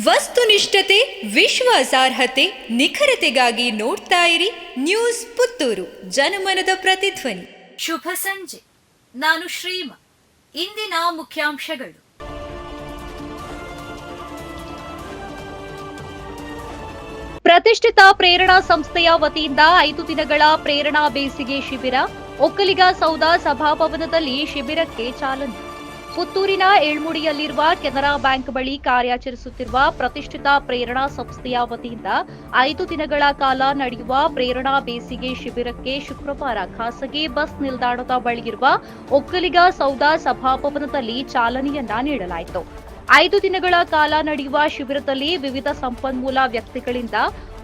ವಸ್ತುನಿಷ್ಠತೆ, ವಿಶ್ವಾಸಾರ್ಹತೆ, ನಿಖರತೆಗಾಗಿ ನೋಡ್ತಾ ಇರಿ ನ್ಯೂಸ್ ಪುತ್ತೂರು, ಜನಮನದ ಪ್ರತಿಧ್ವನಿ. ಶುಭ ಸಂಜೆ. ನಾನು ಶ್ರೀಮ. ಇಂದಿನ ಮುಖ್ಯಾಂಶಗಳು. ಪ್ರತಿಷ್ಠಿತ ಪ್ರೇರಣಾ ಸಂಸ್ಥೆಯ ವತಿಯಿಂದ 5 ದಿನಗಳ ಪ್ರೇರಣಾ ಬೇಸಿಗೆ ಶಿಬಿರ, ಒಕ್ಕಲಿಗ ಸೌಧ ಸಭಾಭವನದಲ್ಲಿ ಶಿಬಿರಕ್ಕೆ ಚಾಲನೆ. ಪುತ್ತೂರಿನ ಏಳ್ಮುಡಿಯಲ್ಲಿರುವ ಕೆನರಾ ಬ್ಯಾಂಕ್ ಬಳಿ ಕಾರ್ಯಾಚರಿಸುತ್ತಿರುವ ಪ್ರತಿಷ್ಠಿತ ಪ್ರೇರಣಾ ಸಂಸ್ಥೆಯ ವತಿಯಿಂದ 5 ದಿನಗಳ ಕಾಲ ನಡೆಯುವ ಪ್ರೇರಣಾ ಬೇಸಿಗೆ ಶಿಬಿರಕ್ಕೆ ಶುಕ್ರವಾರ ಖಾಸಗಿ ಬಸ್ ನಿಲ್ದಾಣದ ಬಳಿಯಿರುವ ಒಕ್ಕಲಿಗ ಸೌಧ ಸಭಾಭವನದಲ್ಲಿ ಚಾಲನೆಯನ್ನ ನೀಡಲಾಯಿತು. 5 ದಿನಗಳ ಕಾಲ ನಡೆಯುವ ಶಿಬಿರದಲ್ಲಿ ವಿವಿಧ ಸಂಪನ್ಮೂಲ ವ್ಯಕ್ತಿಗಳಿಂದ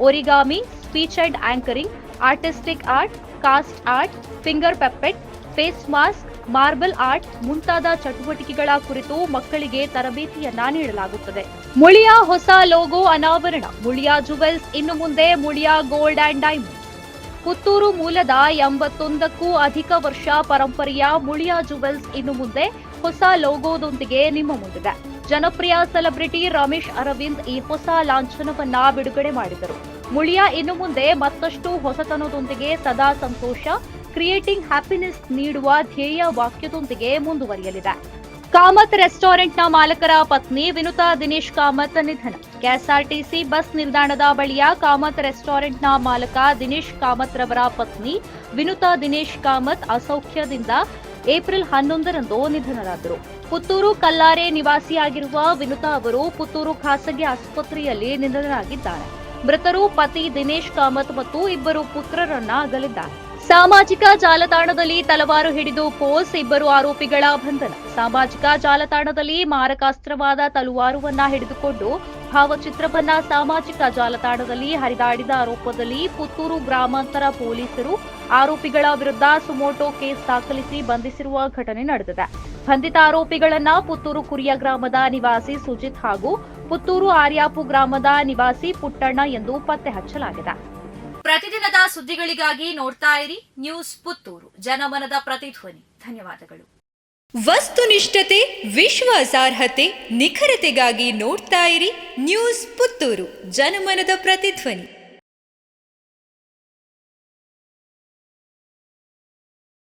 origami, speech and anchoring, artistic art, cast art, finger puppet, face mask, marble art ಮುಂತಾದ ಚಟುವಟಿಕೆಗಳ ಕುರಿತು ಮಕ್ಕಳಿಗೆ ತರಬೇತಿಯನ್ನ ನೀಡಲಾಗುತ್ತದೆ. ಮುಳಿಯಾ ಹೊಸ ಲೋಗೋ ಅನಾವರಣ. ಮುಳಿಯಾ ಜುವೆಲ್ಸ್ ಇನ್ನು ಮುಂದೆ Muliya gold and diamond. Puttur ಮೂಲದ 81ಕ್ಕೂ ಅಧಿಕ ವರ್ಷ ಪರಂಪರೆಯ ಮುಳಿಯಾ ಜುವೆಲ್ಸ್ ಇನ್ನು ಮುಂದೆ ಹೊಸ ಲೋಗೋದೊಂದಿಗೆ ನಿಮ್ಮ ಮುಂದಿದೆ. ಜನಪ್ರಿಯ ಸೆಲೆಬ್ರಿಟಿ ರಮೇಶ್ ಅರವಿಂದ್ ಈ ಹೊಸ ಲಾಂಛನವನ್ನ ಬಿಡುಗಡೆ ಮಾಡಿದರು. ಮುಳಿಯಾ ಇನ್ನು ಮುಂದೆ ಮತ್ತಷ್ಟು ಹೊಸತನದೊಂದಿಗೆ ಸದಾ ಸಂತೋಷ, ಕ್ರಿಯೇಟಿಂಗ್ ಹ್ಯಾಪಿನೆಸ್ ನೀಡುವ ಧ್ಯೇಯ ವಾಕ್ಯದೊಂದಿಗೆ ಮುಂದುವರಿಯಲಿದೆ. ಕಾಮತ್ ರೆಸ್ಟೋರೆಂಟ್ನ ಮಾಲಕರ ಪತ್ನಿ ವಿನುತಾ ದಿನೇಶ್ ಕಾಮತ್ ನಿಧನ. ಕೆಎಸ್ಆರ್ಟಿಸಿ ಬಸ್ ನಿಲ್ದಾಣದ ಬಳಿಯ ಕಾಮತ್ ರೆಸ್ಟೋರೆಂಟ್ನ ಮಾಲಕ ದಿನೇಶ್ ಕಾಮತ್ ರವರ ಪತ್ನಿ ವಿನುತಾ ದಿನೇಶ್ ಕಾಮತ್ ಅಸೌಖ್ಯದಿಂದ ಏಪ್ರಿಲ್ 11ರಂದು ನಿಧನರಾದರು. ಪುತ್ತೂರು ಕಲ್ಲಾರೆ ನಿವಾಸಿಯಾಗಿರುವ ವಿನುತಾ ಅವರು ಪುತ್ತೂರು ಖಾಸಗಿ ಆಸ್ಪತ್ರೆಯಲ್ಲಿ ನಿಧನರಾಗಿದ್ದಾರೆ. ಮೃತರು ಪತಿ ದಿನೇಶ್ ಕಾಮತ್ ಮತ್ತು 2 ಪುತ್ರರನ್ನ ಅಗಲಿದ್ದಾರೆ. ಸಾಮಾಜಿಕ ಜಾಲತಾಣದಲ್ಲಿ ತಲವಾರು ಹಿಡಿದು ಪೋಸ್, 2 ಆರೋಪಿಗಳ ಬಂಧನ. ಸಾಮಾಜಿಕ ಜಾಲತಾಣದಲ್ಲಿ ಮಾರಕಾಸ್ತ್ರವಾದ ತಲವಾರುವನ್ನ ಹಿಡಿದುಕೊಂಡು ಭಾವಚಿತ್ರವನ್ನ ಸಾಮಾಜಿಕ ಜಾಲತಾಣದಲ್ಲಿ ಹರಿದಾಡಿದ ಆರೋಪದಲ್ಲಿ ಪುತ್ತೂರು ಗ್ರಾಮಾಂತರ ಪೊಲೀಸರು ಆರೋಪಿಗಳ ವಿರುದ್ಧ ಸುಮೋಟೋ ಕೇಸ್ ದಾಖಲಿಸಿ ಬಂಧಿಸಿರುವ ಘಟನೆ ನಡೆದಿದೆ. ಬಂಧಿತ ಆರೋಪಿಗಳನ್ನ ಪುತ್ತೂರು ಕುರಿಯ ಗ್ರಾಮದ ನಿವಾಸಿ ಸುಜಿತ್ ಹಾಗೂ ಪುತ್ತೂರು ಆರ್ಯಾಪು ಗ್ರಾಮದ ನಿವಾಸಿ ಪುಟ್ಟಣ್ಣ ಎಂದು ಪತ್ತೆ ಹಚ್ಚಲಾಗಿದೆ. ಪ್ರತಿದಿನದ ಸುದ್ದಿಗಳಿಗಾಗಿ ನೋಡ್ತಾ ಇರಿ ನ್ಯೂಸ್ ಪುತ್ತೂರು, ಜನಮನದ ಪ್ರತಿಧ್ವನಿ. ಧನ್ಯವಾದಗಳು. ವಸ್ತುನಿಷ್ಠತೆ, ವಿಶ್ವಾಸಾರ್ಹತೆ, ನಿಖರತೆಗಾಗಿ ನೋಡ್ತಾ ಇರಿ ನ್ಯೂಸ್ ಪುತ್ತೂರು, ಜನಮನದ ಪ್ರತಿಧ್ವನಿ.